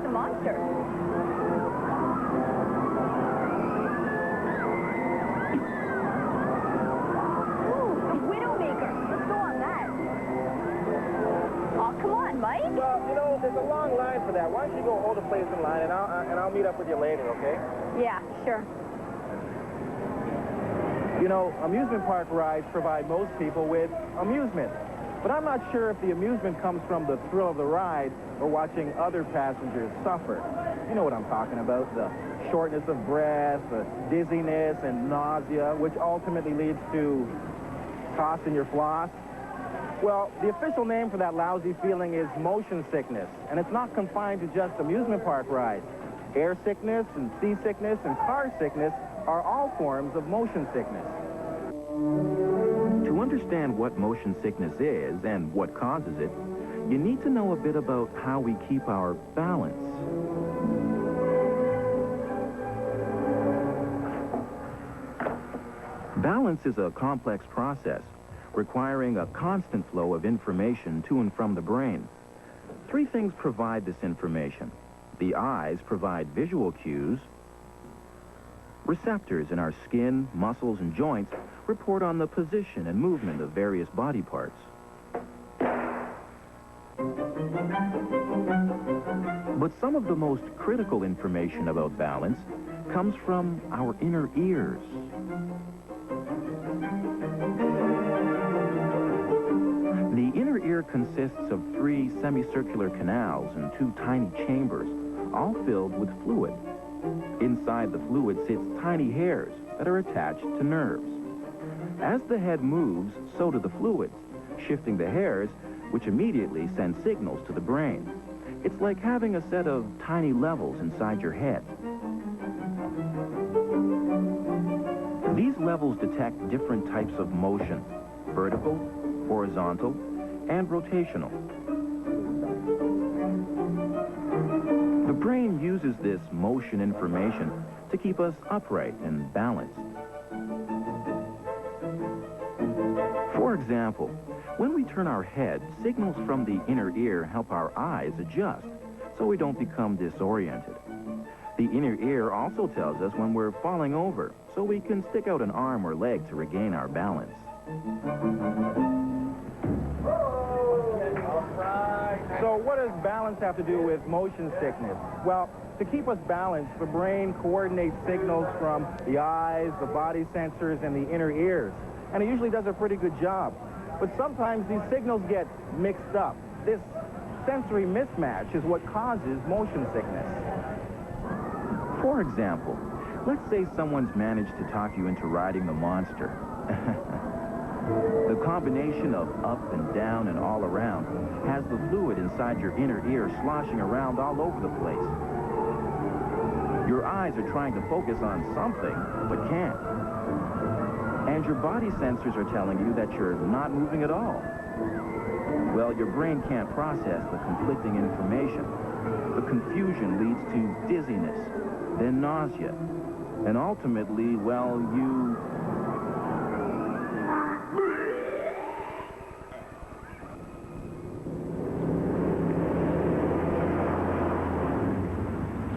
the monster. Ooh, a Widowmaker. Let's go on that. Oh, come on, Mike. Well, you know, there's a long line for that. Why don't you go hold a place in line, and I'll meet up with you later, okay? Yeah, sure. You know, amusement park rides provide most people with amusement. But I'm not sure if the amusement comes from the thrill of the ride or watching other passengers suffer. You know what I'm talking about, the shortness of breath, the dizziness and nausea, which ultimately leads to tossing your floss. Well, the official name for that lousy feeling is motion sickness, and it's not confined to just amusement park rides. Air sickness and seasickness and car sickness are all forms of motion sickness. To understand what motion sickness is and what causes it, you need to know a bit about how we keep our balance. Balance is a complex process requiring a constant flow of information to and from the brain. Three things provide this information. The eyes provide visual cues. Receptors in our skin, muscles, and joints report on the position and movement of various body parts. But some of the most critical information about balance comes from our inner ears. The inner ear consists of 3 semicircular canals and 2 tiny chambers, all filled with fluid. Inside the fluid sits tiny hairs that are attached to nerves. As the head moves, so do the fluids, shifting the hairs, which immediately send signals to the brain. It's like having a set of tiny levels inside your head. These levels detect different types of motion: vertical, horizontal, and rotational. The brain uses this motion information to keep us upright and balanced. For example, when we turn our head, signals from the inner ear help our eyes adjust so we don't become disoriented. The inner ear also tells us when we're falling over, so we can stick out an arm or leg to regain our balance. So what does balance have to do with motion sickness? Well, to keep us balanced, the brain coordinates signals from the eyes, the body sensors, and the inner ears. And it usually does a pretty good job. But sometimes these signals get mixed up. This sensory mismatch is what causes motion sickness. For example, let's say someone's managed to talk you into riding the monster. The combination of up and down and all around has the fluid inside your inner ear sloshing around all over the place. Your eyes are trying to focus on something, but can't. And your body sensors are telling you that you're not moving at all. Well, your brain can't process the conflicting information. The confusion leads to dizziness, then nausea, and ultimately, well, you...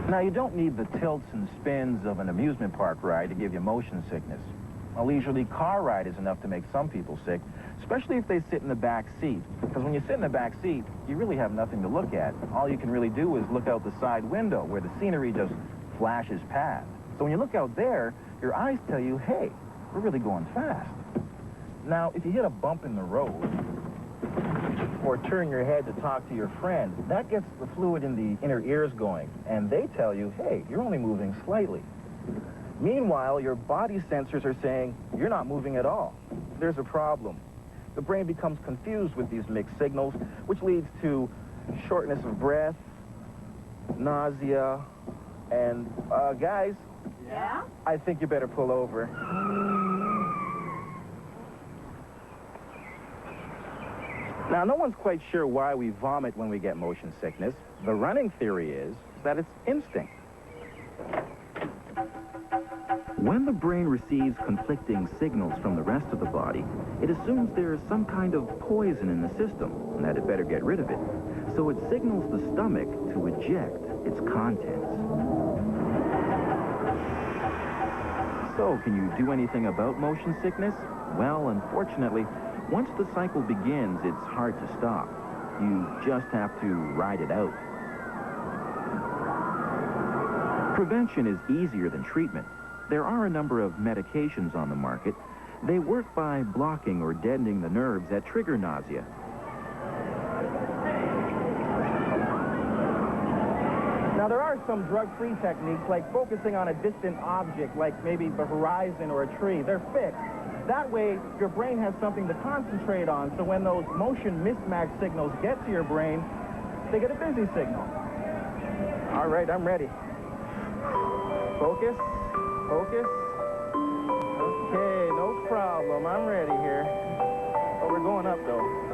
Now, you don't need the tilts and spins of an amusement park ride to give you motion sickness. A leisurely car ride is enough to make some people sick, especially if they sit in the back seat. Because when you sit in the back seat, you really have nothing to look at. All you can really do is look out the side window where the scenery just flashes past. So when you look out there, your eyes tell you, hey, we're really going fast. Now, if you hit a bump in the road, or turn your head to talk to your friend, that gets the fluid in the inner ears going, and they tell you, hey, you're only moving slightly. Meanwhile, your body sensors are saying, you're not moving at all. There's a problem. The brain becomes confused with these mixed signals, which leads to shortness of breath, nausea, and, guys? Yeah? I think you better pull over. Now, no one's quite sure why we vomit when we get motion sickness. The running theory is that it's instinct. When the brain receives conflicting signals from the rest of the body, it assumes there is some kind of poison in the system and that it better get rid of it. So it signals the stomach to eject. its contents. So, can you do anything about motion sickness? Well, unfortunately, once the cycle begins, it's hard to stop. You just have to ride it out. Prevention is easier than treatment. There are a number of medications on the market. They work by blocking or deadening the nerves that trigger nausea. Now, there are some drug-free techniques, like focusing on a distant object, like maybe the horizon or a tree. They're fixed. That way, your brain has something to concentrate on, so when those motion mismatch signals get to your brain, they get a busy signal. All right, I'm ready. Focus, focus. Okay, no problem. I'm ready here. Oh, we're going up, though.